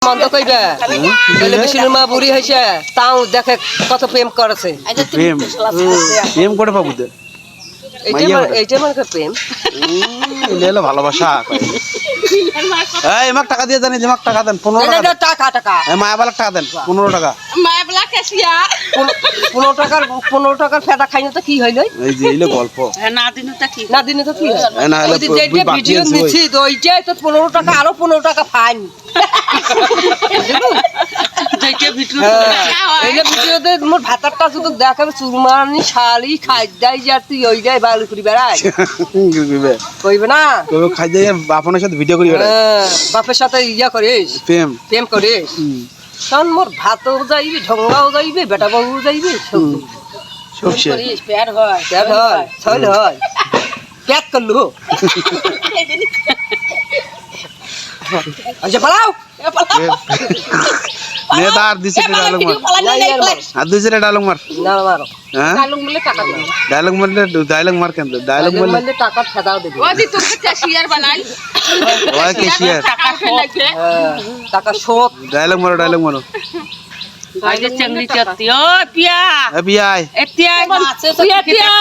মন্দ কইবে বলে বিষ্ণুর মা বুড়ি হইছে তাও দেখে কত প্রেম করেছে প্রেম প্রেম করে পাবো তো এইটা মানে প্রেম এটা হলো ভালোবাসা এই মাক টাকা দিয়ে দেন মাক টাকা দেন 15 টাকা টাকা টাকা এই মায়াবালাক টাকা দেন 15 টাকা মায়াবলা কেসিয়া 15 টাকার ফেদা খাইনি তো কি হইল এই যে এইলো গল্প না দিনু তা কি না দিনে তো কি হয় না হলে ওই যে যেটা ভিডিও নিচ্ছি তো ওইটাই তো 15 টাকা আরো 15 টাকা ফাইন যেটা ভিডিও এই যে ভিডিওতে মোর ভাতারটা শুধু দেখাবে চুরমানি শালি খাইদাই যা তুই ওই যাই বালু করি বেড়াই কইবে না কবে খাই যাই বাপনের সাথে ভিডিও করি বেড়াই বাপের সাথে ইয়া করিস প্রেম প্রেম করিস তখন মোর ভাতও যাইবে ঢঙ্গাও যাইবে বেটা বাবু যাইবে সব সবসে করিস প্যার হয় প্যাট হয় ছইল হয় প্যাট করলু আচ্ছা পালাও নেদার দিছে ডায়লগ মার আর দুইছে ডায়লগ মার না মারো হ্যাঁ কালুং বলে টাকা দিবি ডায়লগ মার কেন ডায়লগ বললে মানে টাকা ফেদাও দেবে ওই দি তোকে ক্যাশিয়ার বানাই ওই ক্যাশিয়ার টাকা উঠে লাগবে টাকা শোধ ডায়লগ মারো ভাই যে চাংড়ি চাতি ও পিয়া এ বিআই এতিয়া পিয়া পিয়া